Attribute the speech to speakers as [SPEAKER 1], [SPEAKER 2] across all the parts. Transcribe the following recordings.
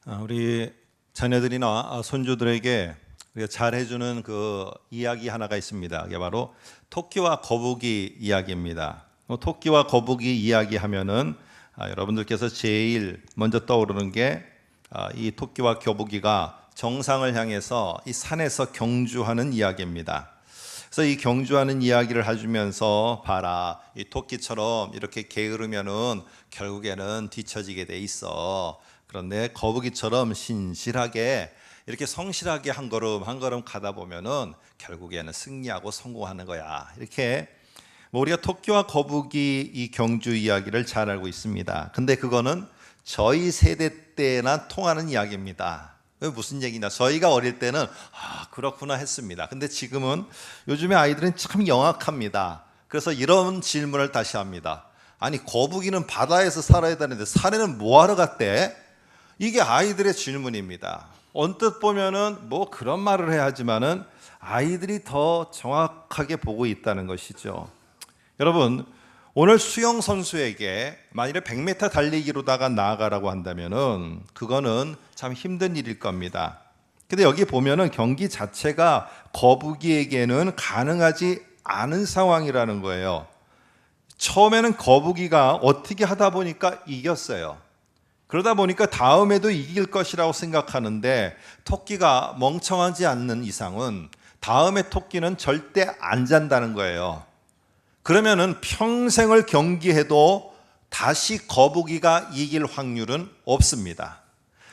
[SPEAKER 1] 우리 자녀들이나 손주들에게 우리가 잘 해주는 그 이야기 하나가 있습니다. 그게 바로 토끼와 거북이 이야기입니다. 토끼와 거북이 이야기하면은 여러분들께서 제일 먼저 떠오르는 게 이 토끼와 거북이가 정상을 향해서 이 산에서 경주하는 이야기입니다. 그래서 이 경주하는 이야기를 해주면서 봐라, 이 토끼처럼 이렇게 게으르면은 결국에는 뒤처지게 돼 있어. 그런데 거북이처럼 신실하게 이렇게 성실하게 한 걸음 한 걸음 가다 보면은 결국에는 승리하고 성공하는 거야. 이렇게 우리가 토끼와 거북이 이 경주 이야기를 잘 알고 있습니다. 근데 그거는 저희 세대 때나 통하는 이야기입니다. 무슨 얘기냐? 저희가 어릴 때는 그렇구나 했습니다. 근데 지금은 요즘에 아이들은 참 영악합니다. 그래서 이런 질문을 다시 합니다. 아니, 거북이는 바다에서 살아야 되는데 산에는 뭐하러 갔대? 이게 아이들의 질문입니다. 언뜻 보면은 뭐 그런 말을 해야 하지만은 아이들이 더 정확하게 보고 있다는 것이죠. 여러분, 오늘 수영 선수에게 만일에 100m 달리기로다가 나아가라고 한다면은 그거는 참 힘든 일일 겁니다. 근데 여기 보면은 경기 자체가 거북이에게는 가능하지 않은 상황이라는 거예요. 처음에는 거북이가 어떻게 하다 보니까 이겼어요. 그러다 보니까 다음에도 이길 것이라고 생각하는데 토끼가 멍청하지 않는 이상은 다음에 토끼는 절대 안 잔다는 거예요. 그러면은 평생을 경기해도 다시 거북이가 이길 확률은 없습니다.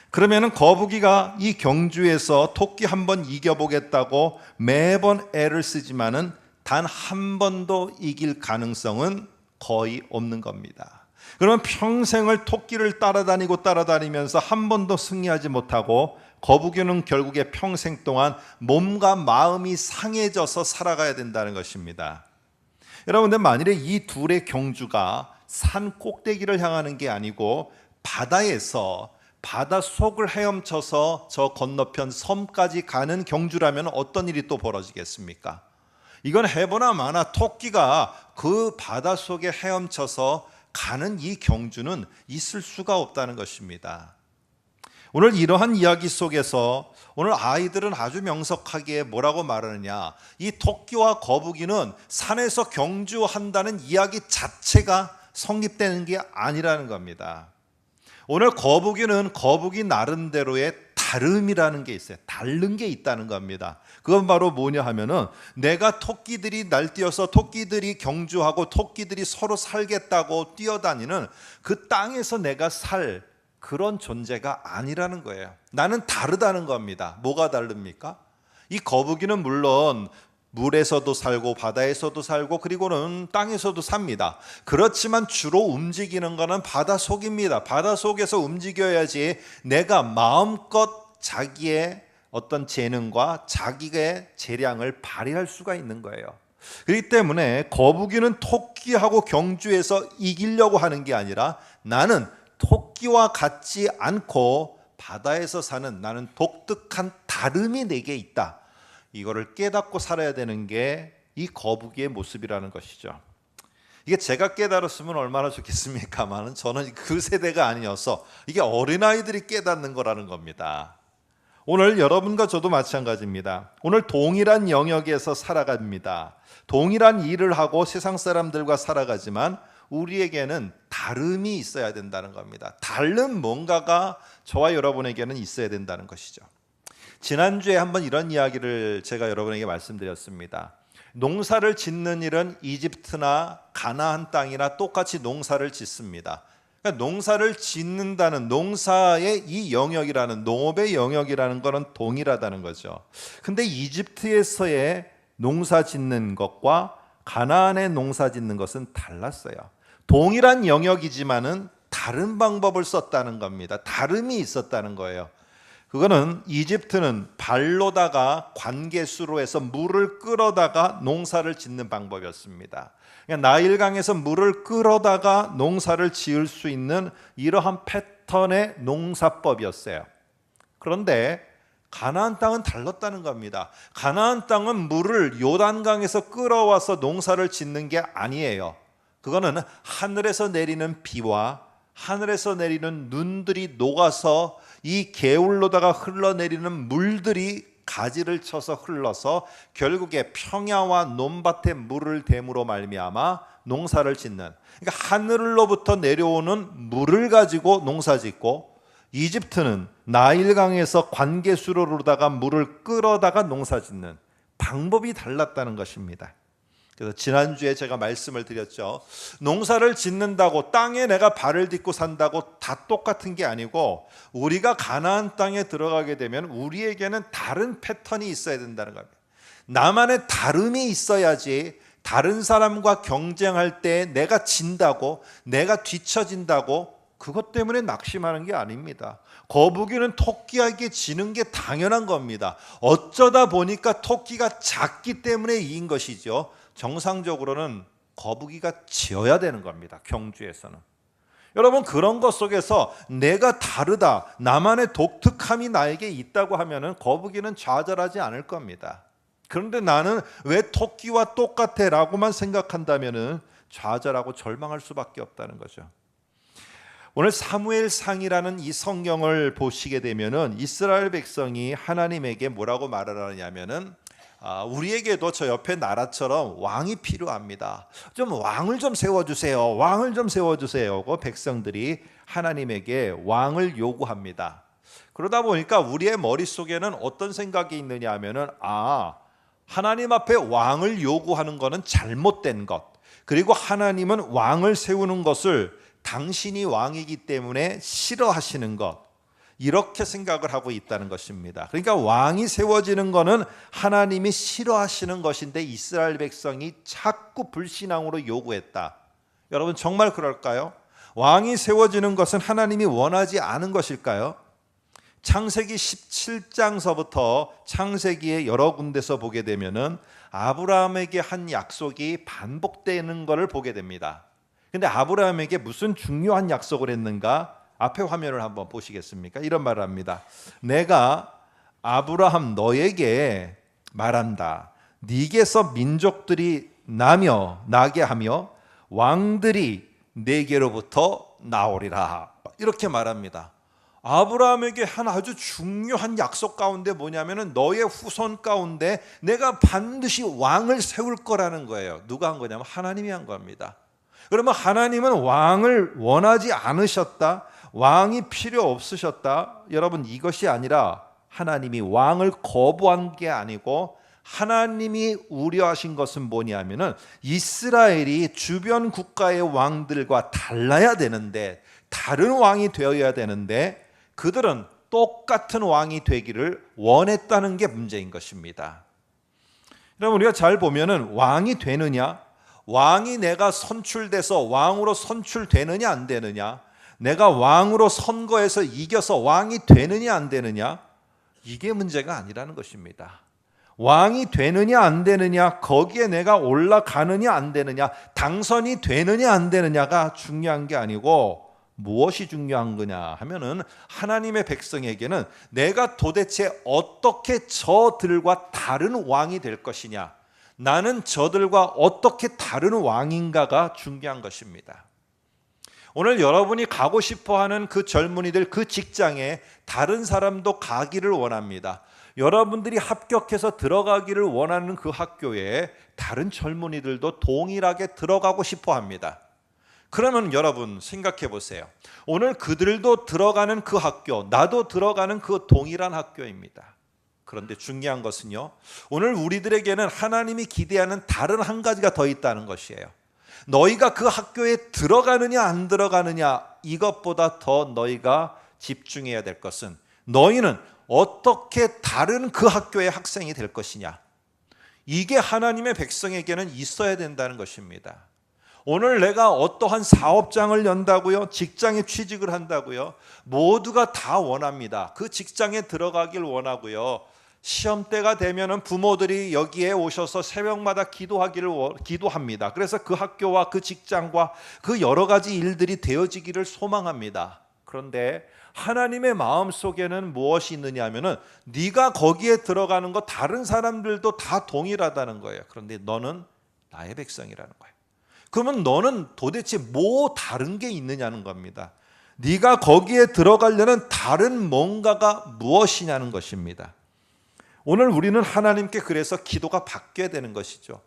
[SPEAKER 1] 그러면은 거북이가 이 경주에서 토끼 한 번 이겨보겠다고 매번 애를 쓰지만은 단 한 번도 이길 가능성은 거의 없는 겁니다. 그러면 평생을 토끼를 따라다니면서 한 번도 승리하지 못하고 거북이는 결국에 평생 동안 몸과 마음이 상해져서 살아가야 된다는 것입니다. 여러분들, 만일에 이 둘의 경주가 산 꼭대기를 향하는 게 아니고 바다에서 바다 속을 헤엄쳐서 저 건너편 섬까지 가는 경주라면 어떤 일이 또 벌어지겠습니까? 이건 해보나 마나 토끼가 그 바다 속에 헤엄쳐서 가는 이 경주는 있을 수가 없다는 것입니다. 오늘 이러한 이야기 속에서 오늘 아이들은 아주 명석하게 뭐라고 말하느냐, 이 토끼와 거북이는 산에서 경주한다는 이야기 자체가 성립되는 게 아니라는 겁니다. 오늘 거북이는 거북이 나름대로의 다름이라는 게 있어요. 다른 게 있다는 겁니다. 그건 바로 뭐냐 하면은 내가 토끼들이 날뛰어서 토끼들이 경주하고 토끼들이 서로 살겠다고 뛰어다니는 그 땅에서 내가 살 그런 존재가 아니라는 거예요. 나는 다르다는 겁니다. 뭐가 다릅니까? 이 거북이는 물론 물에서도 살고 바다에서도 살고 그리고는 땅에서도 삽니다. 그렇지만 주로 움직이는 것은 바다 속입니다. 바다 속에서 움직여야지 내가 마음껏 자기의 어떤 재능과 자기의 재량을 발휘할 수가 있는 거예요. 그렇기 때문에 거북이는 토끼하고 경주에서 이기려고 하는 게 아니라 나는 토끼와 같지 않고 바다에서 사는 나는 독특한 다름이 내게 있다. 이거를 깨닫고 살아야 되는 게 이 거북이의 모습이라는 것이죠. 이게 제가 깨달았으면 얼마나 좋겠습니까만은 저는 그 세대가 아니어서 이게 어린아이들이 깨닫는 거라는 겁니다. 오늘 여러분과 저도 마찬가지입니다. 오늘 동일한 영역에서 살아갑니다. 동일한 일을 하고 세상 사람들과 살아가지만 우리에게는 다름이 있어야 된다는 겁니다. 다른 뭔가가 저와 여러분에게는 있어야 된다는 것이죠. 지난주에 한번 이런 이야기를 제가 여러분에게 말씀드렸습니다. 농사를 짓는 일은 이집트나 가나안 땅이나 똑같이 농사를 짓습니다. 그러니까 농사를 짓는다는 농사의 이 영역이라는 농업의 영역이라는 것은 동일하다는 거죠. 근데 이집트에서의 농사 짓는 것과 가나안의 농사 짓는 것은 달랐어요. 동일한 영역이지만은 다른 방법을 썼다는 겁니다. 다름이 있었다는 거예요. 그거는 이집트는 발로다가 관계수로 해서 물을 끌어다가 농사를 짓는 방법이었습니다. 그러니까 나일강에서 물을 끌어다가 농사를 지을 수 있는 이러한 패턴의 농사법이었어요. 그런데 가나안 땅은 달랐다는 겁니다. 가나안 땅은 물을 요단강에서 끌어와서 농사를 짓는 게 아니에요. 그거는 하늘에서 내리는 비와 하늘에서 내리는 눈들이 녹아서 이 개울로다가 흘러내리는 물들이 가지를 쳐서 흘러서 결국에 평야와 논밭에 물을 댐으로 말미암아 농사를 짓는, 그러니까 하늘로부터 내려오는 물을 가지고 농사짓고, 이집트는 나일강에서 관계수로로다가 물을 끌어다가 농사짓는 방법이 달랐다는 것입니다. 그래서 지난주에 제가 말씀을 드렸죠. 농사를 짓는다고 땅에 내가 발을 딛고 산다고 다 똑같은 게 아니고, 우리가 가나안 땅에 들어가게 되면 우리에게는 다른 패턴이 있어야 된다는 겁니다. 나만의 다름이 있어야지 다른 사람과 경쟁할 때 내가 진다고, 내가 뒤처진다고 그것 때문에 낙심하는 게 아닙니다. 거북이는 토끼에게 지는 게 당연한 겁니다. 어쩌다 보니까 토끼가 작기 때문에 이긴 것이죠. 정상적으로는 거북이가 지어야 되는 겁니다. 경주에서는. 여러분, 그런 것 속에서 내가 다르다, 나만의 독특함이 나에게 있다고 하면은 거북이는 좌절하지 않을 겁니다. 그런데 나는 왜 토끼와 똑같아 라고만 생각한다면은 좌절하고 절망할 수밖에 없다는 거죠. 오늘 사무엘상이라는 이 성경을 보시게 되면은 이스라엘 백성이 하나님에게 뭐라고 말을 하냐면은, 우리에게도 저 옆에 나라처럼 왕이 필요합니다. 좀 왕을 좀 세워주세요. 왕을 좀 세워주세요. 그 백성들이 하나님에게 왕을 요구합니다. 그러다 보니까 우리의 머릿속에는 어떤 생각이 있느냐 하면은, 하나님 앞에 왕을 요구하는 것은 잘못된 것, 그리고 하나님은 왕을 세우는 것을 당신이 왕이기 때문에 싫어하시는 것, 이렇게 생각을 하고 있다는 것입니다. 그러니까 왕이 세워지는 것은 하나님이 싫어하시는 것인데 이스라엘 백성이 자꾸 불신앙으로 요구했다. 여러분, 정말 그럴까요? 왕이 세워지는 것은 하나님이 원하지 않은 것일까요? 창세기 17장서부터 창세기의 여러 군데서 보게 되면은 아브라함에게 한 약속이 반복되는 것을 보게 됩니다. 근데 아브라함에게 무슨 중요한 약속을 했는가? 앞에 화면을 한번 보시겠습니까? 이런 말을 합니다. 내가 아브라함 너에게 말한다. 네게서 민족들이 나게 하며 왕들이 네게로부터 나오리라. 이렇게 말합니다. 아브라함에게 한 아주 중요한 약속 가운데 뭐냐면은 너의 후손 가운데 내가 반드시 왕을 세울 거라는 거예요. 누가 한 거냐면 하나님이 한 겁니다. 그러면 하나님은 왕을 원하지 않으셨다, 왕이 필요 없으셨다. 여러분, 이것이 아니라 하나님이 왕을 거부한 게 아니고 하나님이 우려하신 것은 뭐냐면은 이스라엘이 주변 국가의 왕들과 달라야 되는데, 다른 왕이 되어야 되는데 그들은 똑같은 왕이 되기를 원했다는 게 문제인 것입니다. 여러분, 우리가 잘 보면은 왕이 되느냐, 왕이 내가 선출돼서 왕으로 선출되느냐 안 되느냐, 내가 왕으로 선거에서 이겨서 왕이 되느냐 안 되느냐, 이게 문제가 아니라는 것입니다. 왕이 되느냐 안 되느냐, 거기에 내가 올라가느냐 안 되느냐, 당선이 되느냐 안 되느냐가 중요한 게 아니고 무엇이 중요한 거냐 하면은 하나님의 백성에게는 내가 도대체 어떻게 저들과 다른 왕이 될 것이냐, 나는 저들과 어떻게 다른 왕인가가 중요한 것입니다. 오늘 여러분이 가고 싶어하는 그 젊은이들, 그 직장에 다른 사람도 가기를 원합니다. 여러분들이 합격해서 들어가기를 원하는 그 학교에 다른 젊은이들도 동일하게 들어가고 싶어 합니다. 그러면 여러분 생각해 보세요. 오늘 그들도 들어가는 그 학교, 나도 들어가는 그 동일한 학교입니다. 그런데 중요한 것은요, 오늘 우리들에게는 하나님이 기대하는 다른 한 가지가 더 있다는 것이에요. 너희가 그 학교에 들어가느냐 안 들어가느냐, 이것보다 더 너희가 집중해야 될 것은 너희는 어떻게 다른 그 학교의 학생이 될 것이냐, 이게 하나님의 백성에게는 있어야 된다는 것입니다. 오늘 내가 어떠한 사업장을 연다고요, 직장에 취직을 한다고요, 모두가 다 원합니다. 그 직장에 들어가길 원하고요, 시험 때가 되면은 부모들이 여기에 오셔서 새벽마다 기도합니다. 그래서 그 학교와 그 직장과 그 여러 가지 일들이 되어지기를 소망합니다. 그런데 하나님의 마음 속에는 무엇이 있느냐 하면은 네가 거기에 들어가는 거 다른 사람들도 다 동일하다는 거예요. 그런데 너는 나의 백성이라는 거예요. 그러면 너는 도대체 뭐 다른 게 있느냐는 겁니다. 네가 거기에 들어가려는 다른 뭔가가 무엇이냐는 것입니다. 오늘 우리는 하나님께 그래서 기도가 바뀌어야 되는 것이죠.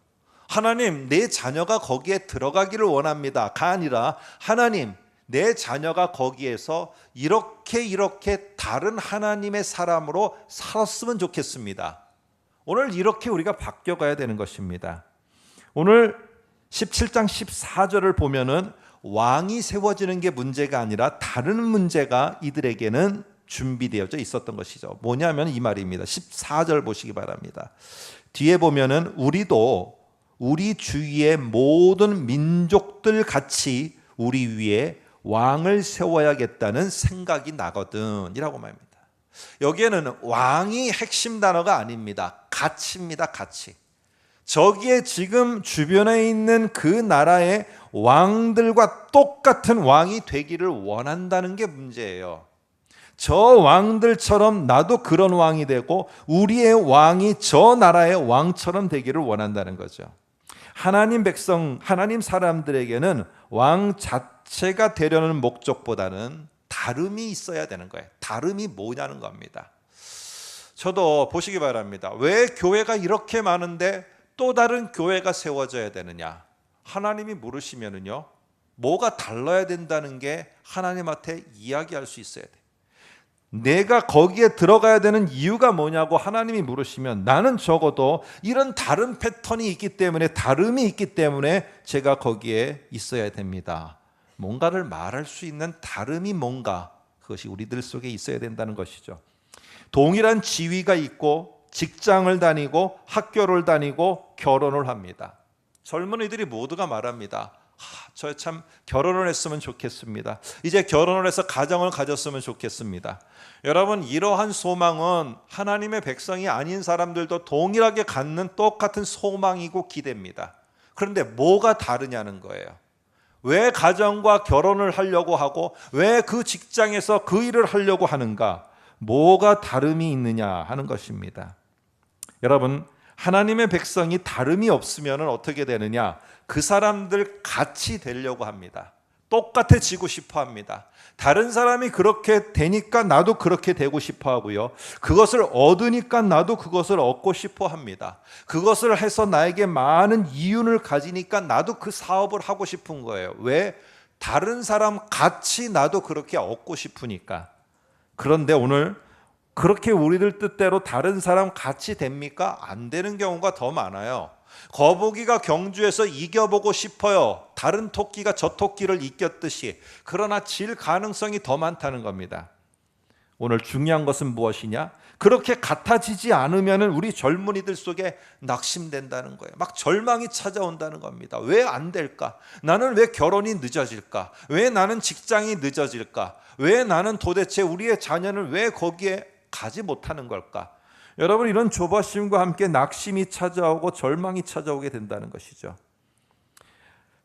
[SPEAKER 1] 하나님, 내 자녀가 거기에 들어가기를 원합니다가 아니라 하나님, 내 자녀가 거기에서 이렇게 다른 하나님의 사람으로 살았으면 좋겠습니다. 오늘 이렇게 우리가 바뀌어가야 되는 것입니다. 오늘 17장 14절을 보면은 왕이 세워지는 게 문제가 아니라 다른 문제가 이들에게는 준비되어져 있었던 것이죠. 뭐냐면 이 말입니다. 14절 보시기 바랍니다. 뒤에 보면은 우리도 우리 주위의 모든 민족들 같이 우리 위에 왕을 세워야겠다는 생각이 나거든 이라고 말합니다. 여기에는 왕이 핵심 단어가 아닙니다. 가치입니다. 가치. 저기에 지금 주변에 있는 그 나라의 왕들과 똑같은 왕이 되기를 원한다는 게 문제예요. 저 왕들처럼 나도 그런 왕이 되고 우리의 왕이 저 나라의 왕처럼 되기를 원한다는 거죠. 하나님 백성, 하나님 사람들에게는 왕 자체가 되려는 목적보다는 다름이 있어야 되는 거예요. 다름이 뭐냐는 겁니다. 저도 보시기 바랍니다. 왜 교회가 이렇게 많은데 또 다른 교회가 세워져야 되느냐? 하나님이 물으시면은요, 뭐가 달라야 된다는 게 하나님한테 이야기할 수 있어야 돼. 내가 거기에 들어가야 되는 이유가 뭐냐고 하나님이 물으시면 나는 적어도 이런 다른 패턴이 있기 때문에, 다름이 있기 때문에 제가 거기에 있어야 됩니다. 뭔가를 말할 수 있는 다름이 뭔가, 그것이 우리들 속에 있어야 된다는 것이죠. 동일한 지위가 있고 직장을 다니고 학교를 다니고 결혼을 합니다. 젊은이들이 모두가 말합니다. 저 참 결혼을 했으면 좋겠습니다. 이제 결혼을 해서 가정을 가졌으면 좋겠습니다. 여러분, 이러한 소망은 하나님의 백성이 아닌 사람들도 동일하게 갖는 똑같은 소망이고 기대입니다. 그런데 뭐가 다르냐는 거예요. 왜 가정과 결혼을 하려고 하고 왜 그 직장에서 그 일을 하려고 하는가? 뭐가 다름이 있느냐 하는 것입니다. 여러분, 하나님의 백성이 다름이 없으면 어떻게 되느냐? 그 사람들 같이 되려고 합니다. 똑같아지고 싶어 합니다. 다른 사람이 그렇게 되니까 나도 그렇게 되고 싶어 하고요. 그것을 얻으니까 나도 그것을 얻고 싶어 합니다. 그것을 해서 나에게 많은 이윤을 가지니까 나도 그 사업을 하고 싶은 거예요. 왜? 다른 사람 같이 나도 그렇게 얻고 싶으니까. 그런데 오늘 그렇게 우리들 뜻대로 다른 사람 같이 됩니까? 안 되는 경우가 더 많아요. 거북이가 경주에서 이겨보고 싶어요. 다른 토끼가 저 토끼를 이겼듯이. 그러나 질 가능성이 더 많다는 겁니다. 오늘 중요한 것은 무엇이냐? 그렇게 같아지지 않으면 우리 젊은이들 속에 낙심된다는 거예요. 막 절망이 찾아온다는 겁니다. 왜 안 될까? 나는 왜 결혼이 늦어질까? 왜 나는 직장이 늦어질까? 왜 나는 도대체 우리의 자녀는 왜 거기에 가지 못하는 걸까? 여러분, 이런 조바심과 함께 낙심이 찾아오고 절망이 찾아오게 된다는 것이죠.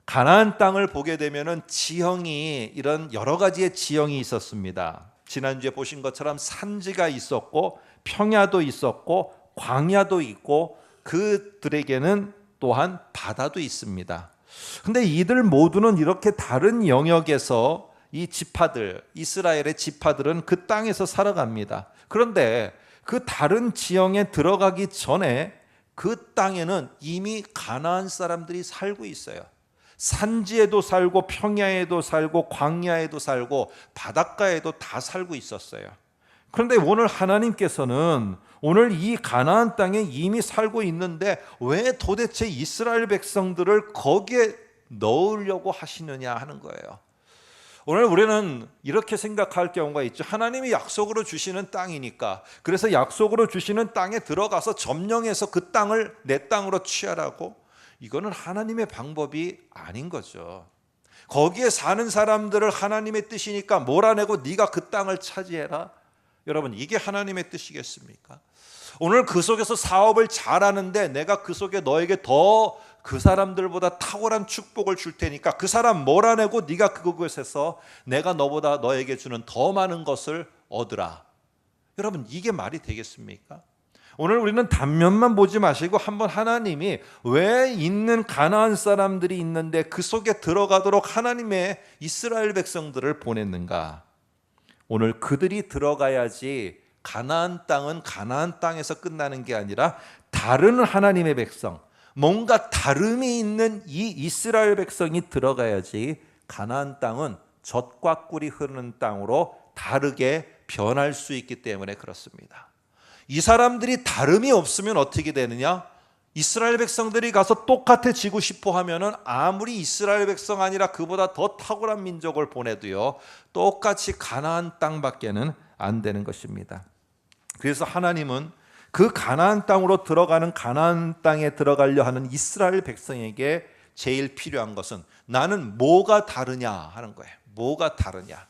[SPEAKER 1] 가나안 땅을 보게 되면은 지형이 이런 여러 가지의 지형이 있었습니다. 지난주에 보신 것처럼 산지가 있었고 평야도 있었고 광야도 있고 그들에게는 또한 바다도 있습니다. 근데 이들 모두는 이렇게 다른 영역에서 이 지파들, 이스라엘의 지파들은 그 땅에서 살아갑니다. 그런데 그 다른 지형에 들어가기 전에 그 땅에는 이미 가나안 사람들이 살고 있어요. 산지에도 살고 평야에도 살고 광야에도 살고 바닷가에도 다 살고 있었어요. 그런데 오늘 하나님께서는 오늘 이 가나안 땅에 이미 살고 있는데 왜 도대체 이스라엘 백성들을 거기에 넣으려고 하시느냐 하는 거예요. 오늘 우리는 이렇게 생각할 경우가 있죠. 하나님이 약속으로 주시는 땅이니까, 그래서 약속으로 주시는 땅에 들어가서 점령해서 그 땅을 내 땅으로 취하라고. 이거는 하나님의 방법이 아닌 거죠. 거기에 사는 사람들을 하나님의 뜻이니까 몰아내고 네가 그 땅을 차지해라. 여러분, 이게 하나님의 뜻이겠습니까? 오늘 그 속에서 사업을 잘하는데 내가 그 속에 너에게 더 그 사람들보다 탁월한 축복을 줄 테니까 그 사람 몰아내고 네가 그곳에서 내가 너보다 너에게 주는 더 많은 것을 얻으라. 여러분, 이게 말이 되겠습니까?
[SPEAKER 2] 오늘 우리는 단면만 보지 마시고 한번 하나님이 왜 있는 가나안 사람들이 있는데 그 속에 들어가도록 하나님의 이스라엘 백성들을 보냈는가? 오늘 그들이 들어가야지 가나안 땅은 가나안 땅에서 끝나는 게 아니라 다른 하나님의 백성, 뭔가 다름이 있는 이 이스라엘 백성이 들어가야지 가나안 땅은 젖과 꿀이 흐르는 땅으로 다르게 변할 수 있기 때문에 그렇습니다. 이 사람들이 다름이 없으면 어떻게 되느냐? 이스라엘 백성들이 가서 똑같아지고 싶어 하면은 아무리 이스라엘 백성 아니라 그보다 더 탁월한 민족을 보내도요, 똑같이 가나안 땅밖에는 안 되는 것입니다. 그래서 하나님은 그 가나안 땅으로 들어가는 가나안 땅에 들어가려 하는 이스라엘 백성에게 제일 필요한 것은 나는 뭐가 다르냐 하는 거예요. 뭐가 다르냐?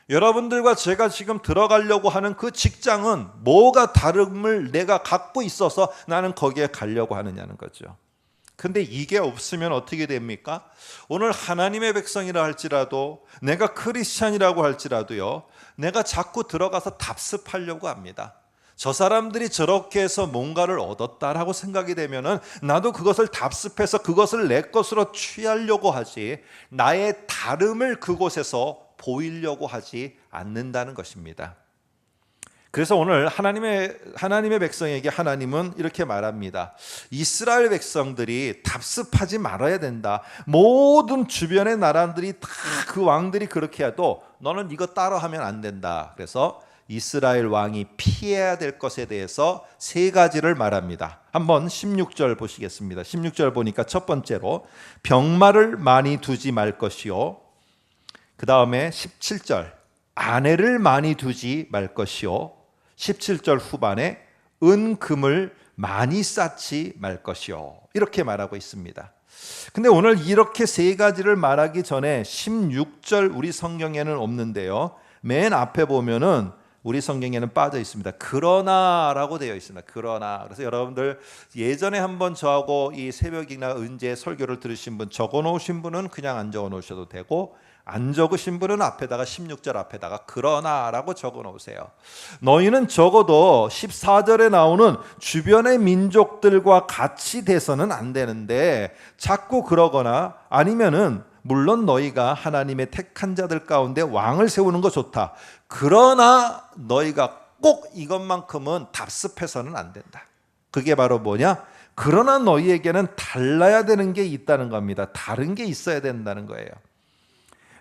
[SPEAKER 2] 여러분들과 제가 지금 들어가려고 하는 그 직장은 뭐가 다름을 내가 갖고 있어서 나는 거기에 가려고 하느냐는 거죠. 근데 이게 없으면 어떻게 됩니까? 오늘 하나님의 백성이라 할지라도 내가 크리스찬이라고 할지라도요, 내가 자꾸 들어가서 답습하려고 합니다. 저 사람들이 저렇게 해서 뭔가를 얻었다라고 생각이 되면은 나도 그것을 답습해서 그것을 내 것으로 취하려고 하지, 나의 다름을 그곳에서 보이려고 하지 않는다는 것입니다. 그래서 오늘 하나님의 백성에게 하나님은 이렇게 말합니다. 이스라엘 백성들이 답습하지 말아야 된다. 모든 주변의 나라들이 다 그 왕들이 그렇게 해도 너는 이거 따라하면 안 된다. 그래서 이스라엘 왕이 피해야 될 것에 대해서 세 가지를 말합니다. 한번 16절 보시겠습니다. 16절 보니까 첫 번째로 병마를 많이 두지 말 것이요, 그 다음에 17절 아내를 많이 두지 말 것이요, 17절 후반에 은금을 많이 쌓지 말 것이요, 이렇게 말하고 있습니다. 근데 오늘 이렇게 세 가지를 말하기 전에 16절 우리 성경에는 없는데요, 맨 앞에 보면은 우리 성경에는 빠져 있습니다. 그러나라고 되어 있습니다. 그러나. 그래서 여러분들 예전에 한번 저하고 이 새벽이나 은재 설교를 들으신 분, 적어 놓으신 분은 그냥 안 적어 놓으셔도 되고, 안 적으신 분은 앞에다가 16절 앞에다가 그러나라고 적어 놓으세요. 너희는 적어도 14절에 나오는 주변의 민족들과 같이 돼서는 안 되는데 자꾸 그러거나 아니면은 물론 너희가 하나님의 택한 자들 가운데 왕을 세우는 거 좋다. 그러나 너희가 꼭 이것만큼은 답습해서는 안 된다. 그게 바로 뭐냐? 그러나 너희에게는 달라야 되는 게 있다는 겁니다. 다른 게 있어야 된다는 거예요.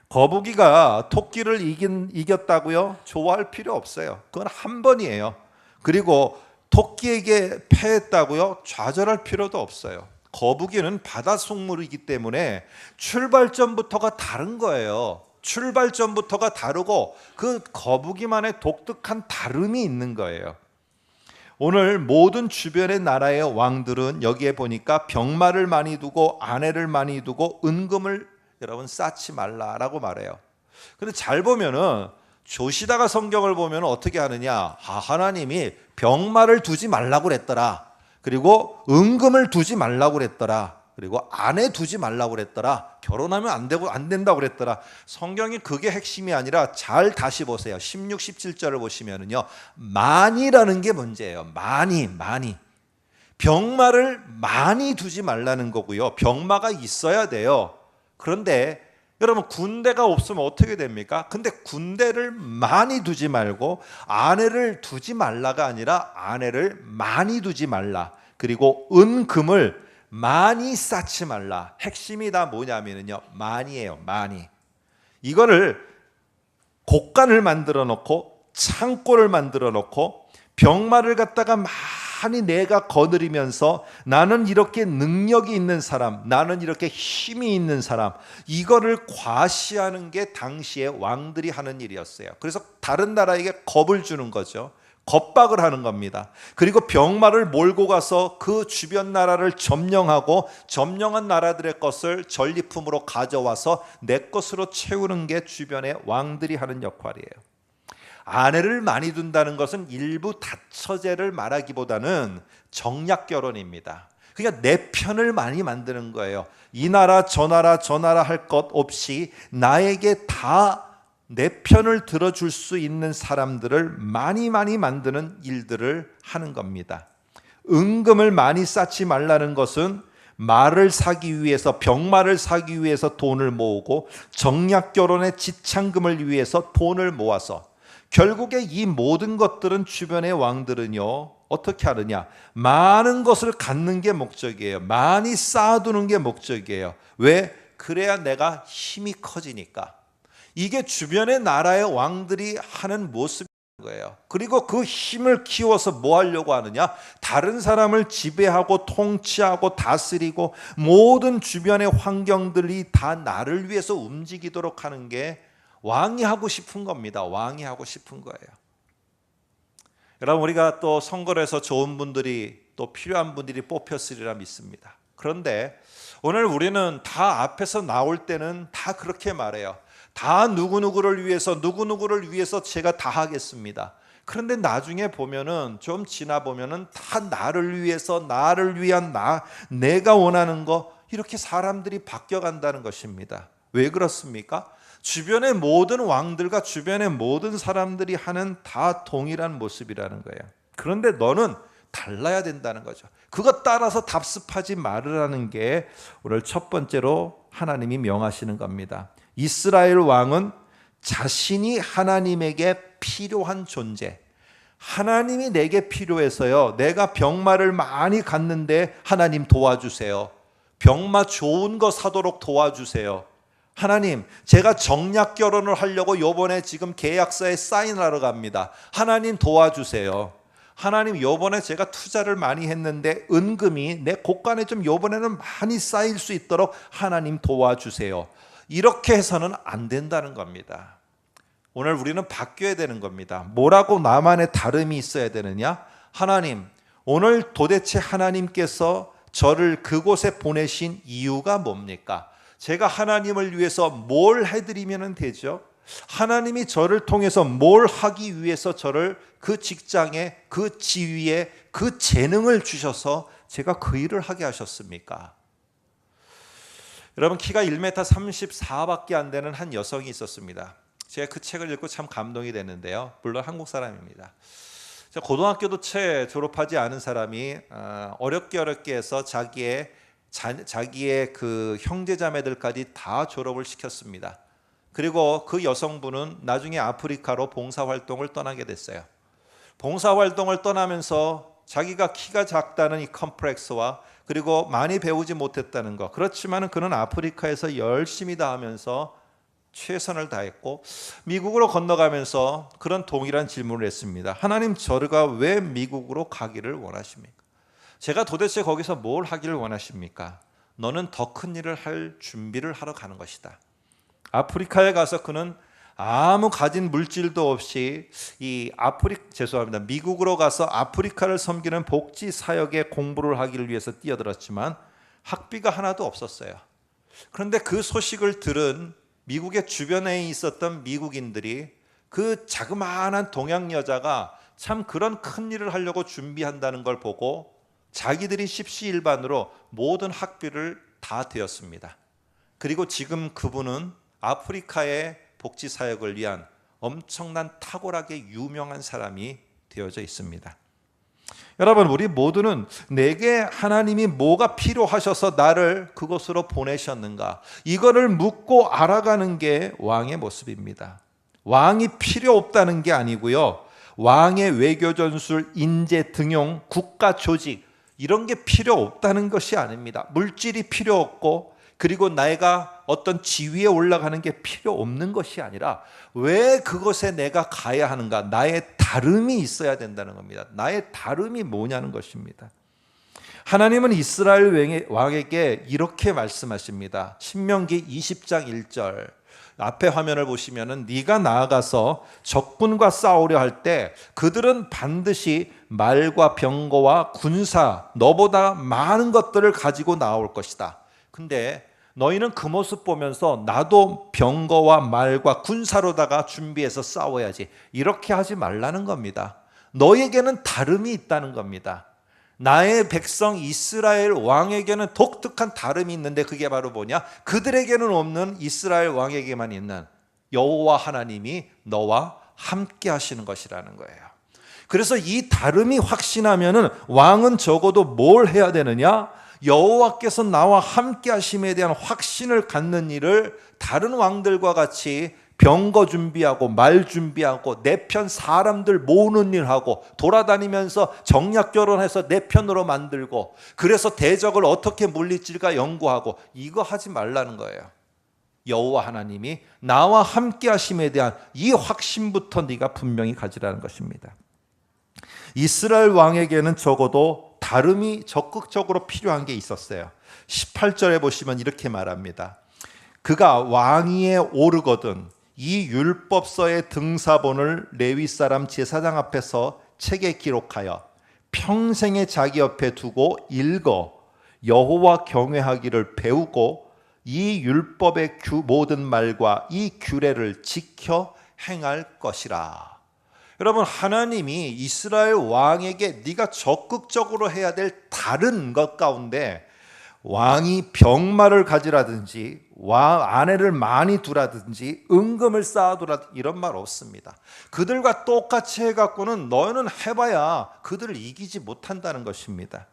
[SPEAKER 2] 거북이가 토끼를 이겼다고요? 좋아할 필요 없어요. 그건 한 번이에요. 그리고 토끼에게 패했다고요? 좌절할 필요도 없어요. 거북이는 바다 속물이기 때문에 출발점부터가 다른 거예요. 출발점부터가 다르고 그 거북이만의 독특한 다름이 있는 거예요. 오늘 모든 주변의 나라의 왕들은 여기에 보니까 병마를 많이 두고 아내를 많이 두고 은금을 여러분 쌓지 말라라고 말해요. 근데 잘 보면은 조시다가 성경을 보면 어떻게 하느냐? 하나님이 병마를 두지 말라고 그랬더라. 그리고 은금을 두지 말라고 그랬더라. 그리고 아내 두지 말라고 그랬더라. 결혼하면 안 된다고 그랬더라. 성경이 그게 핵심이 아니라 잘 다시 보세요. 16, 17절을 보시면은요, 많이라는 게 문제예요. 많이. 병마를 많이 두지 말라는 거고요. 병마가 있어야 돼요. 그런데 여러분 군대가 없으면 어떻게 됩니까? 근데 군대를 많이 두지 말고 아내를 두지 말라가 아니라 아내를 많이 두지 말라. 그리고 은금을 많이 쌓지 말라. 핵심이 다 뭐냐면요, 많이예요. 많이. 이거를 곡간을 만들어 놓고 창고를 만들어 놓고 병마를 갖다가 많이 내가 거느리면서 나는 이렇게 능력이 있는 사람, 나는 이렇게 힘이 있는 사람, 이거를 과시하는 게 당시에 왕들이 하는 일이었어요. 그래서 다른 나라에게 겁을 주는 거죠. 겁박을 하는 겁니다. 그리고 병마를 몰고 가서 그 주변 나라를 점령하고 점령한 나라들의 것을 전리품으로 가져와서 내 것으로 채우는 게 주변의 왕들이 하는 역할이에요. 아내를 많이 둔다는 것은 일부 다처제를 말하기보다는 정략 결혼입니다. 그러니까 내 편을 많이 만드는 거예요. 이 나라 저 나라 저 나라 할 것 없이 나에게 다 내 편을 들어줄 수 있는 사람들을 많이 만드는 일들을 하는 겁니다. 은금을 많이 쌓지 말라는 것은 말을 사기 위해서, 병마를 사기 위해서 돈을 모으고 정략 결혼의 지참금을 위해서 돈을 모아서, 결국에 이 모든 것들은 주변의 왕들은요 어떻게 하느냐, 많은 것을 갖는 게 목적이에요. 많이 쌓아두는 게 목적이에요. 왜? 그래야 내가 힘이 커지니까. 이게 주변의 나라의 왕들이 하는 모습인 거예요. 그리고 그 힘을 키워서 뭐 하려고 하느냐? 다른 사람을 지배하고 통치하고 다스리고 모든 주변의 환경들이 다 나를 위해서 움직이도록 하는 게 왕이 하고 싶은 겁니다. 왕이 하고 싶은 거예요. 여러분, 우리가 또 선거를 해서 좋은 분들이, 또 필요한 분들이 뽑혔으리라 믿습니다. 그런데 오늘 우리는 다 앞에서 나올 때는 다 그렇게 말해요. 다 누구누구를 위해서 제가 다 하겠습니다. 그런데 나중에 보면은, 좀 지나 보면은 다 나를 위해서, 나를 위한 내가 원하는 거, 이렇게 사람들이 바뀌어 간다는 것입니다. 왜 그렇습니까? 주변의 모든 왕들과 주변의 모든 사람들이 하는 다 동일한 모습이라는 거예요. 그런데 너는 달라야 된다는 거죠. 그것 따라서 답습하지 말으라는 게 오늘 첫 번째로 하나님이 명하시는 겁니다. 이스라엘 왕은 자신이 하나님에게 필요한 존재, 하나님이 내게 필요해서요, 내가 병마를 많이 갖는데 하나님 도와주세요. 병마 좋은 거 사도록 도와주세요. 하나님, 제가 정략 결혼을 하려고 요번에 지금 계약서에 사인하러 갑니다. 하나님 도와주세요. 하나님, 요번에 제가 투자를 많이 했는데 은금이 내 곳간에 좀 요번에는 많이 쌓일 수 있도록 하나님 도와주세요. 이렇게 해서는 안 된다는 겁니다. 오늘 우리는 바뀌어야 되는 겁니다. 뭐라고 나만의 다름이 있어야 되느냐? 하나님, 오늘 도대체 하나님께서 저를 그곳에 보내신 이유가 뭡니까? 제가 하나님을 위해서 뭘 해드리면 되죠? 하나님이 저를 통해서 뭘 하기 위해서 저를 그 직장에, 그 지위에, 그 재능을 주셔서 제가 그 일을 하게 하셨습니까? 여러분, 키가 1m 34밖에 안 되는 한 여성이 있었습니다. 제가 그 책을 읽고 참 감동이 됐는데요. 물론 한국 사람입니다. 고등학교도 채 졸업하지 않은 사람이 어렵게 해서 자기의 그 형제자매들까지 다 졸업을 시켰습니다. 그리고 그 여성분은 나중에 아프리카로 봉사활동을 떠나게 됐어요. 봉사활동을 떠나면서 자기가 키가 작다는 이 컴플렉스와, 그리고 많이 배우지 못했다는 것, 그렇지만 그는 아프리카에서 열심히 다 하면서 최선을 다했고, 미국으로 건너가면서 그런 동일한 질문을 했습니다. 하나님, 저가 왜 미국으로 가기를 원하십니까? 제가 도대체 거기서 뭘 하기를 원하십니까? 너는 더 큰 일을 할 준비를 하러 가는 것이다. 아프리카에 가서 그는 아무 가진 물질도 없이 미국으로 가서 아프리카를 섬기는 복지 사역에 공부를 하기를 위해서 뛰어들었지만 학비가 하나도 없었어요. 그런데 그 소식을 들은 미국의 주변에 있었던 미국인들이 그 자그마한 동양 여자가 참 그런 큰 일을 하려고 준비한다는 걸 보고 자기들이 십시일반으로 모든 학비를 다 대었습니다. 그리고 지금 그분은 아프리카의 복지 사역을 위한 엄청난 탁월하게 유명한 사람이 되어져 있습니다. 여러분, 우리 모두는 내게 하나님이 뭐가 필요하셔서 나를 그곳으로 보내셨는가, 이거를 묻고 알아가는 게 왕의 모습입니다. 왕이 필요 없다는 게 아니고요, 왕의 외교 전술, 인재 등용, 국가 조직, 이런 게 필요 없다는 것이 아닙니다. 물질이 필요 없고, 그리고 내가 어떤 지위에 올라가는 게 필요 없는 것이 아니라 왜 그것에 내가 가야 하는가, 나의 다름이 있어야 된다는 겁니다. 나의 다름이 뭐냐는 것입니다. 하나님은 이스라엘 왕에게 이렇게 말씀하십니다. 신명기 20장 1절 앞에 화면을 보시면은, 네가 나아가서 적군과 싸우려 할 때 그들은 반드시 말과 병거와 군사, 너보다 많은 것들을 가지고 나올 것이다. 근데 너희는 그 모습 보면서 나도 병거와 말과 군사로다가 준비해서 싸워야지, 이렇게 하지 말라는 겁니다. 너에게는 다름이 있다는 겁니다. 나의 백성 이스라엘 왕에게는 독특한 다름이 있는데, 그게 바로 뭐냐? 그들에게는 없는 이스라엘 왕에게만 있는 여호와 하나님이 너와 함께 하시는 것이라는 거예요. 그래서 이 다름이 확신하면은 왕은 적어도 뭘 해야 되느냐? 여호와께서 나와 함께 하심에 대한 확신을 갖는 일을 다른 왕들과 같이 병거 준비하고 말 준비하고 내 편 사람들 모으는 일하고 돌아다니면서 정략 결혼해서 내 편으로 만들고 그래서 대적을 어떻게 물리칠까 연구하고 이거 하지 말라는 거예요. 여호와 하나님이 나와 함께 하심에 대한 이 확신부터 네가 분명히 가지라는 것입니다. 이스라엘 왕에게는 적어도 다름이 적극적으로 필요한 게 있었어요. 18절에 보시면 이렇게 말합니다. 그가 왕위에 오르거든 이 율법서의 등사본을 레위 사람 제사장 앞에서 책에 기록하여 평생에 자기 옆에 두고 읽어 여호와 경외하기를 배우고 이 율법의 모든 말과 이 규례를 지켜 행할 것이라. 여러분, 하나님이 이스라엘 왕에게 네가 적극적으로 해야 될 다른 것 가운데 왕이 병마를 가지라든지 아내를 많이 두라든지 은금을 쌓아두라든지 이런 말 없습니다. 그들과 똑같이 해갖고는 너희는 해봐야 그들을 이기지 못한다는 것입니다.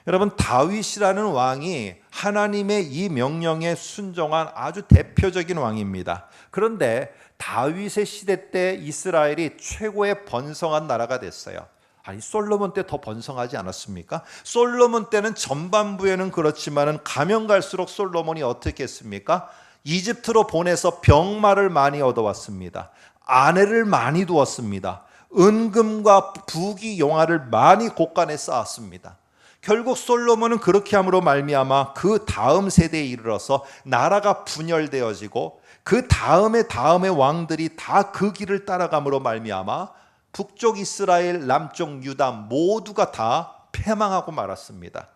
[SPEAKER 2] 여러분, 다윗이라는 왕이 하나님의 이 명령에 순종한 아주 대표적인 왕입니다. 그런데 다윗의 시대 때 이스라엘이 최고의 번성한 나라가 됐어요. 아니, 솔로몬 때 더 번성하지 않았습니까? 솔로몬 때는 전반부에는 그렇지만은 가면 갈수록 솔로몬이 어떻게 했습니까? 이집트로 보내서 병마를 많이 얻어왔습니다. 아내를 많이 두었습니다. 은금과 부귀 영화를 많이 곳간에 쌓았습니다. 결국 솔로몬은 그렇게 함으로 말미암아 그 다음 세대에 이르러서 나라가 분열되어지고 그 다음의 왕들이 다 그 길을 따라감으로 말미암아 북쪽 이스라엘, 남쪽 유다 모두가 다 패망하고 말았습니다.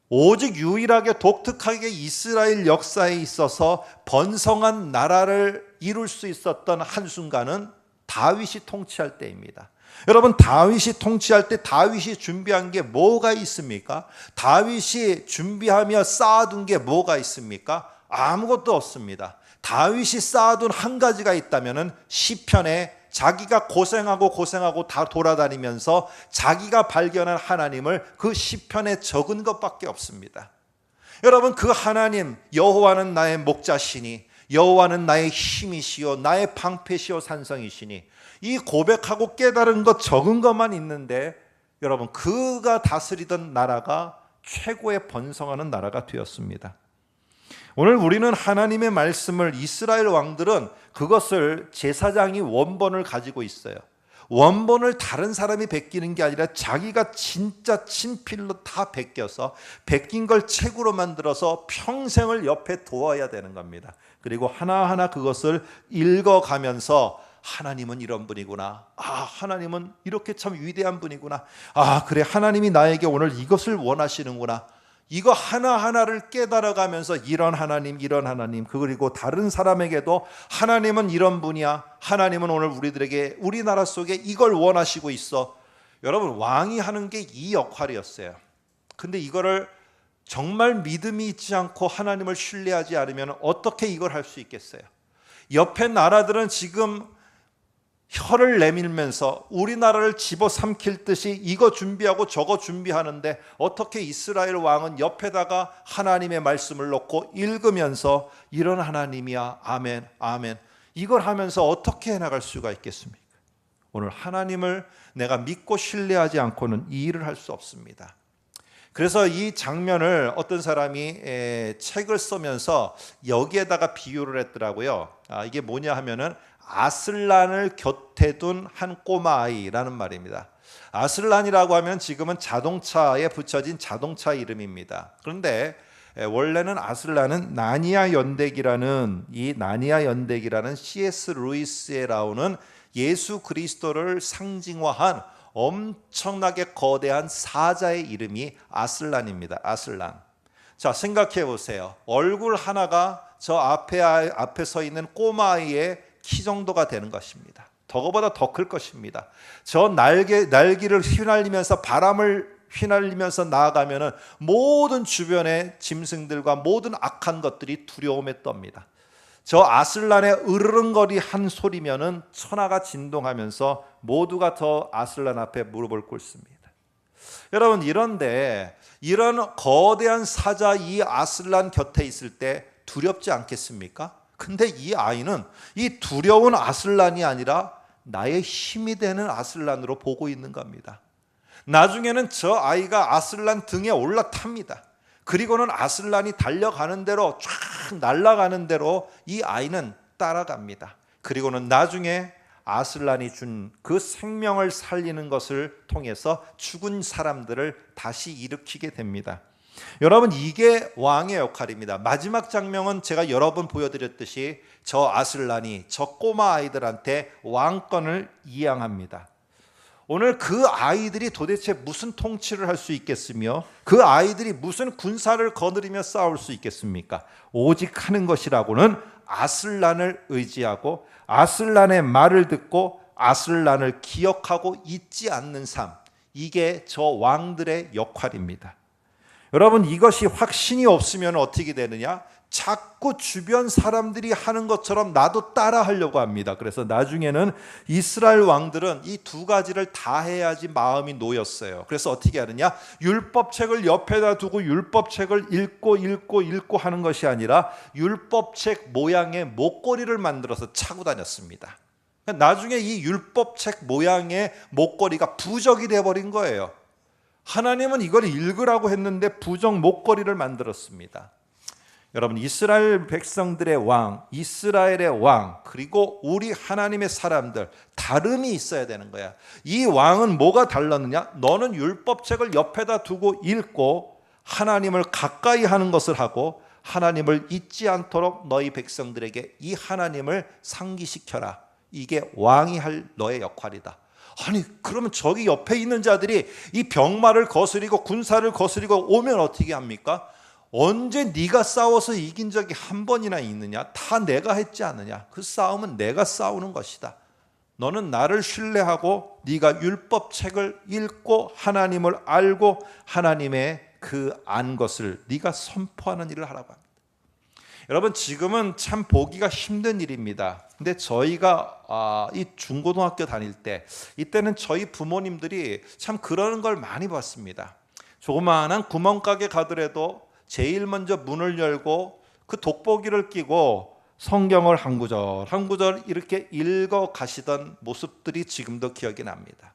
[SPEAKER 2] 오직 유일하게 독특하게 이스라엘 역사에 있어서 번성한 나라를 이룰 수 있었던 한순간은 다윗이 통치할 때입니다. 여러분, 다윗이 통치할 때 다윗이 준비한 게 뭐가 있습니까? 다윗이 준비하며 쌓아둔 게 뭐가 있습니까? 아무것도 없습니다. 다윗이 쌓아둔 한 가지가 있다면 시편에 자기가 고생하고 다 돌아다니면서 자기가 발견한 하나님을 그 시편에 적은 것밖에 없습니다. 여러분, 그 하나님 여호와는 나의 목자시니 여호와는 나의 힘이시요 나의 방패시요 산성이시니 이 고백하고 깨달은 것 적은 것만 있는데 여러분, 그가 다스리던 나라가 최고의 번성하는 나라가 되었습니다. 오늘 우리는 하나님의 말씀을 이스라엘 왕들은 그것을 제사장이 원본을 가지고 있어요. 원본을 다른 사람이 베끼는 게 아니라 자기가 진짜 친필로 다 베껴서 베낀 걸 책으로 만들어서 평생을 옆에 두어야 되는 겁니다. 그리고 하나하나 그것을 읽어가면서 하나님은 이런 분이구나. 하나님은 이렇게 참 위대한 분이구나. 그래, 하나님이 나에게 오늘 이것을 원하시는구나. 이거 하나하나를 깨달아가면서 이런 하나님 그리고 다른 사람에게도 하나님은 이런 분이야. 하나님은 오늘 우리들에게 우리나라 속에 이걸 원하시고 있어. 여러분, 왕이 하는 게 이 역할이었어요. 근데 이거를 정말 믿음이 있지 않고 하나님을 신뢰하지 않으면 어떻게 이걸 할 수 있겠어요? 옆에 나라들은 지금 혀를 내밀면서 우리나라를 집어삼킬 듯이 이거 준비하고 저거 준비하는데 어떻게 이스라엘 왕은 옆에다가 하나님의 말씀을 놓고 읽으면서 이런 하나님이야, 아멘, 아멘, 이걸 하면서 어떻게 해나갈 수가 있겠습니까? 오늘 하나님을 내가 믿고 신뢰하지 않고는 이 일을 할 수 없습니다. 그래서 이 장면을 어떤 사람이 책을 쓰면서 여기에다가 비유를 했더라고요. 이게 뭐냐 하면은 아슬란을 곁에 둔 한 꼬마 아이라는 말입니다. 아슬란이라고 하면 지금은 자동차에 붙여진 자동차 이름입니다. 그런데 원래는 아슬란은 나니아 연대기라는 C.S. 루이스에 나오는 예수 그리스도를 상징화한 엄청나게 거대한 사자의 이름이 아슬란입니다. 아슬란. 자, 생각해 보세요. 얼굴 하나가 저 앞에 서 있는 꼬마아이의 키 정도가 되는 것입니다. 저거보다 더 클 것입니다. 저 날개를 휘날리면서 바람을 휘날리면서 나아가면은 모든 주변의 짐승들과 모든 악한 것들이 두려움에 떱니다. 저 아슬란의 으르렁거리 한 소리면은 천하가 진동하면서 모두가 저 아슬란 앞에 무릎을 꿇습니다. 여러분, 이런데 이런 거대한 사자 이 아슬란 곁에 있을 때 두렵지 않겠습니까? 근데 이 아이는 이 두려운 아슬란이 아니라 나의 힘이 되는 아슬란으로 보고 있는 겁니다. 나중에는 저 아이가 아슬란 등에 올라탑니다. 그리고는 아슬란이 달려가는 대로 쫙 날아가는 대로 이 아이는 따라갑니다. 그리고는 나중에 아슬란이 준 그 생명을 살리는 것을 통해서 죽은 사람들을 다시 일으키게 됩니다. 여러분, 이게 왕의 역할입니다. 마지막 장면은 제가 여러 번 보여드렸듯이 저 아슬란이 저 꼬마 아이들한테 왕권을 이양합니다. 오늘 그 아이들이 도대체 무슨 통치를 할 수 있겠으며 그 아이들이 무슨 군사를 거느리며 싸울 수 있겠습니까? 오직 하는 것이라고는 아슬란을 의지하고 아슬란의 말을 듣고 아슬란을 기억하고 잊지 않는 삶, 이게 저 왕들의 역할입니다. 여러분, 이것이 확신이 없으면 어떻게 되느냐? 자꾸 주변 사람들이 하는 것처럼 나도 따라 하려고 합니다. 그래서 나중에는 이스라엘 왕들은 이 두 가지를 다 해야지 마음이 놓였어요. 그래서 어떻게 하느냐? 율법책을 옆에다 두고 율법책을 읽고 하는 것이 아니라 율법책 모양의 목걸이를 만들어서 차고 다녔습니다. 나중에 이 율법책 모양의 목걸이가 부적이 돼버린 거예요. 하나님은 이걸 읽으라고 했는데 부적 목걸이를 만들었습니다. 여러분, 이스라엘 백성들의 왕, 이스라엘의 왕, 그리고 우리 하나님의 사람들, 다름이 있어야 되는 거야. 이 왕은 뭐가 달랐느냐? 너는 율법책을 옆에다 두고 읽고 하나님을 가까이 하는 것을 하고 하나님을 잊지 않도록 너희 백성들에게 이 하나님을 상기시켜라. 이게 왕이 할 너의 역할이다. 아니, 그러면 저기 옆에 있는 자들이 이 병마를 거스리고 군사를 거스리고 오면 어떻게 합니까? 언제 네가 싸워서 이긴 적이 한 번이나 있느냐? 다 내가 했지 않느냐? 그 싸움은 내가 싸우는 것이다. 너는 나를 신뢰하고 네가 율법책을 읽고 하나님을 알고 하나님의 그 안 것을 네가 선포하는 일을 하라고 합니다. 여러분, 지금은 참 보기가 힘든 일입니다. 근데 저희가 이 중고등학교 다닐 때, 이때는 저희 부모님들이 참 그러는 걸 많이 봤습니다. 조그마한 구멍가게 가더라도 제일 먼저 문을 열고 그 돋보기를 끼고 성경을 한 구절 한 구절 이렇게 읽어 가시던 모습들이 지금도 기억이 납니다.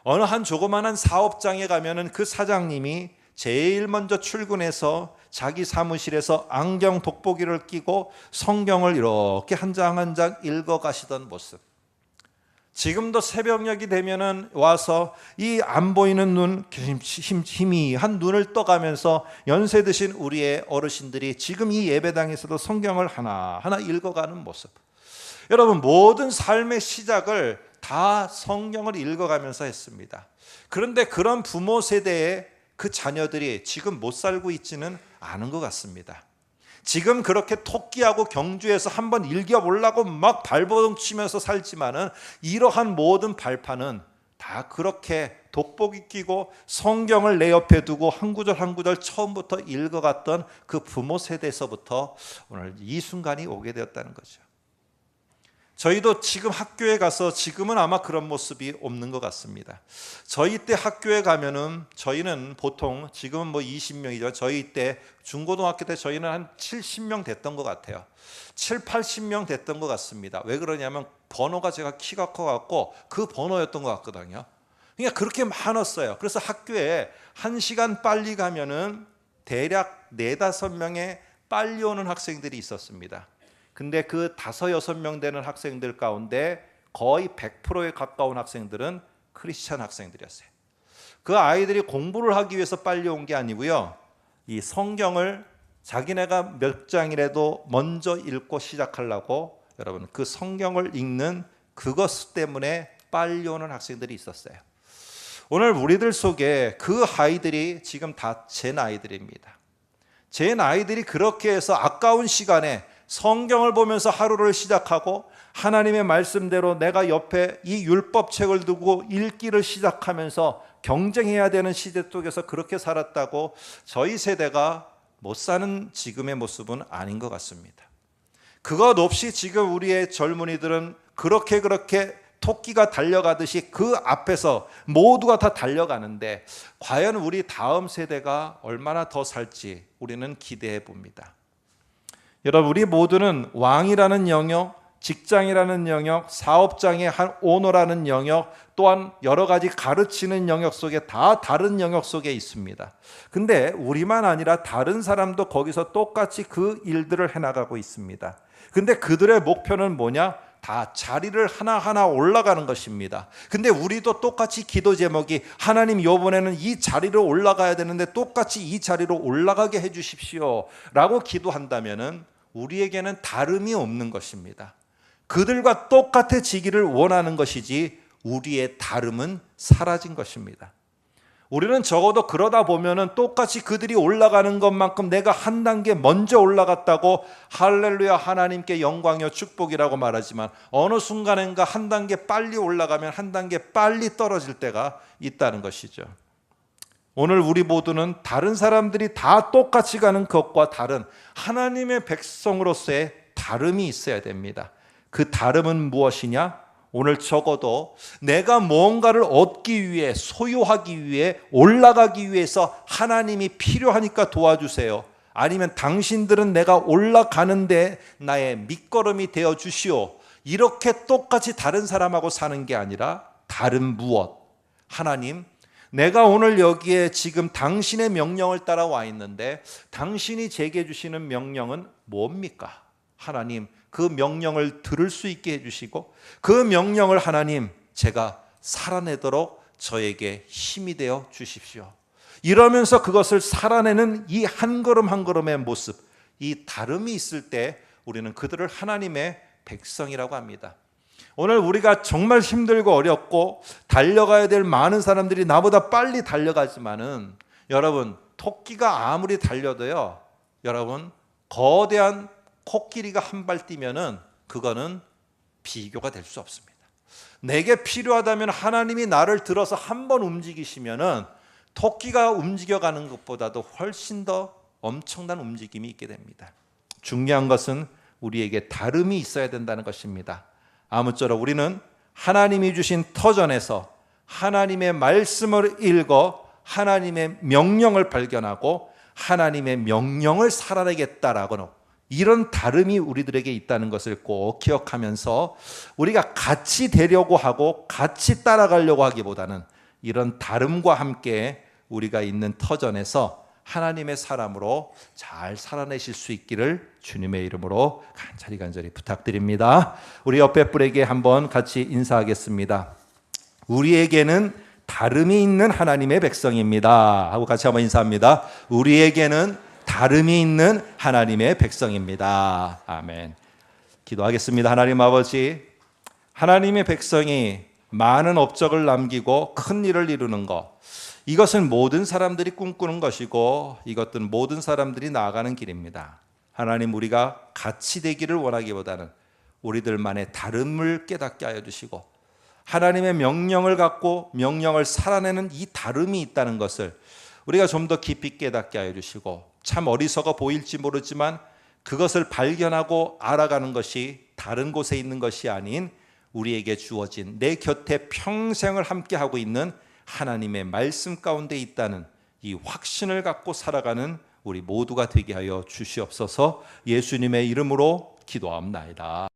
[SPEAKER 2] 어느 한 조그마한 사업장에 가면은 그 사장님이 제일 먼저 출근해서 자기 사무실에서 안경 돋보기를 끼고 성경을 이렇게 한 장 한 장 읽어 가시던 모습. 지금도 새벽녘이 되면은 와서 이 안 보이는 눈, 희미한 눈을 떠가면서 연세 드신 우리의 어르신들이 지금 이 예배당에서도 성경을 하나하나 읽어가는 모습. 여러분, 모든 삶의 시작을 다 성경을 읽어가면서 했습니다. 그런데 그런 부모 세대의 그 자녀들이 지금 못 살고 있지는 않은 것 같습니다. 지금 그렇게 토끼하고 경주에서 한번 읽어보려고 막 발버둥 치면서 살지만은 이러한 모든 발판은 다 그렇게 돋보기 끼고 성경을 내 옆에 두고 한 구절 한 구절 처음부터 읽어갔던 그 부모 세대에서부터 오늘 이 순간이 오게 되었다는 거죠. 저희도 지금 학교에 가서 지금은 아마 그런 모습이 없는 것 같습니다. 저희 때 학교에 가면은 저희는 보통 지금은 뭐 20명이죠. 저희 때 중고등학교 때 저희는 한 70명 됐던 것 같아요. 7, 80명 됐던 것 같습니다. 왜 그러냐면 번호가 제가 키가 커갖고 그 번호였던 것 같거든요. 그러니까 그렇게 많았어요. 그래서 학교에 1시간 빨리 가면은 대략 4, 5명의 빨리 오는 학생들이 있었습니다. 근데 그 5, 6명 되는 학생들 가운데 거의 100%에 가까운 학생들은 크리스찬 학생들이었어요. 그 아이들이 공부를 하기 위해서 빨리 온 게 아니고요. 이 성경을 자기네가 몇 장이라도 먼저 읽고 시작하려고 여러분 그 성경을 읽는 그것 때문에 빨리 오는 학생들이 있었어요. 오늘 우리들 속에 그 아이들이 지금 다 제 나이들입니다. 제 나이들이 그렇게 해서 아까운 시간에 성경을 보면서 하루를 시작하고 하나님의 말씀대로 내가 옆에 이 율법책을 두고 읽기를 시작하면서 경쟁해야 되는 시대 속에서 그렇게 살았다고 저희 세대가 못 사는 지금의 모습은 아닌 것 같습니다. 그것 없이 지금 우리의 젊은이들은 그렇게 토끼가 달려가듯이 그 앞에서 모두가 다 달려가는데 과연 우리 다음 세대가 얼마나 더 살지 우리는 기대해 봅니다. 여러분, 우리 모두는 왕이라는 영역, 직장이라는 영역, 사업장의 한 오너라는 영역, 또한 여러 가지 가르치는 영역 속에 다 다른 영역 속에 있습니다. 근데 우리만 아니라 다른 사람도 거기서 똑같이 그 일들을 해나가고 있습니다. 근데 그들의 목표는 뭐냐? 다 자리를 하나하나 올라가는 것입니다. 근데 우리도 똑같이 기도 제목이 하나님, 이번에는 이 자리로 올라가야 되는데 똑같이 이 자리로 올라가게 해 주십시오 라고 기도한다면은 우리에게는 다름이 없는 것입니다. 그들과 똑같아지기를 원하는 것이지 우리의 다름은 사라진 것입니다. 우리는 적어도 그러다 보면은 똑같이 그들이 올라가는 것만큼 내가 한 단계 먼저 올라갔다고 할렐루야, 하나님께 영광이요 축복이라고 말하지만 어느 순간인가 한 단계 빨리 올라가면 한 단계 빨리 떨어질 때가 있다는 것이죠. 오늘 우리 모두는 다른 사람들이 다 똑같이 가는 것과 다른 하나님의 백성으로서의 다름이 있어야 됩니다. 그 다름은 무엇이냐? 오늘 적어도 내가 무언가를 얻기 위해, 소유하기 위해, 올라가기 위해서 하나님이 필요하니까 도와주세요. 아니면 당신들은 내가 올라가는데 나의 밑거름이 되어 주시오. 이렇게 똑같이 다른 사람하고 사는 게 아니라 다른 무엇? 하나님, 내가 오늘 여기에 지금 당신의 명령을 따라 와 있는데 당신이 제게 주시는 명령은 뭡니까? 하나님, 그 명령을 들을 수 있게 해주시고 그 명령을 하나님, 제가 살아내도록 저에게 힘이 되어 주십시오. 이러면서 그것을 살아내는 이 한 걸음 한 걸음의 모습, 이 다름이 있을 때 우리는 그들을 하나님의 백성이라고 합니다. 오늘 우리가 정말 힘들고 어렵고 달려가야 될 많은 사람들이 나보다 빨리 달려가지만은 여러분, 토끼가 아무리 달려도요, 여러분, 거대한 코끼리가 한 발 뛰면은 그거는 비교가 될 수 없습니다. 내게 필요하다면 하나님이 나를 들어서 한번 움직이시면은 토끼가 움직여가는 것보다도 훨씬 더 엄청난 움직임이 있게 됩니다. 중요한 것은 우리에게 다름이 있어야 된다는 것입니다. 아무쪼록 우리는 하나님이 주신 터전에서 하나님의 말씀을 읽어 하나님의 명령을 발견하고 하나님의 명령을 살아내겠다라고는 이런 다름이 우리들에게 있다는 것을 꼭 기억하면서 우리가 같이 되려고 하고 같이 따라가려고 하기보다는 이런 다름과 함께 우리가 있는 터전에서 하나님의 사람으로 잘 살아내실 수 있기를 주님의 이름으로 간절히 부탁드립니다. 우리 옆에 분에게 한번 같이 인사하겠습니다. 우리에게는 다름이 있는 하나님의 백성입니다 하고 같이 한번 인사합니다. 우리에게는 다름이 있는 하나님의 백성입니다. 아멘. 기도하겠습니다. 하나님 아버지, 하나님의 백성이 많은 업적을 남기고 큰 일을 이루는 것, 이것은 모든 사람들이 꿈꾸는 것이고 이것들은 모든 사람들이 나아가는 길입니다. 하나님, 우리가 같이 되기를 원하기보다는 우리들만의 다름을 깨닫게 하여 주시고 하나님의 명령을 갖고 명령을 살아내는 이 다름이 있다는 것을 우리가 좀 더 깊이 깨닫게 하여 주시고, 참 어리석어 보일지 모르지만 그것을 발견하고 알아가는 것이 다른 곳에 있는 것이 아닌 우리에게 주어진 내 곁에 평생을 함께하고 있는 하나님의 말씀 가운데 있다는 이 확신을 갖고 살아가는 우리 모두가 되게 하여 주시옵소서. 예수님의 이름으로 기도합나이다.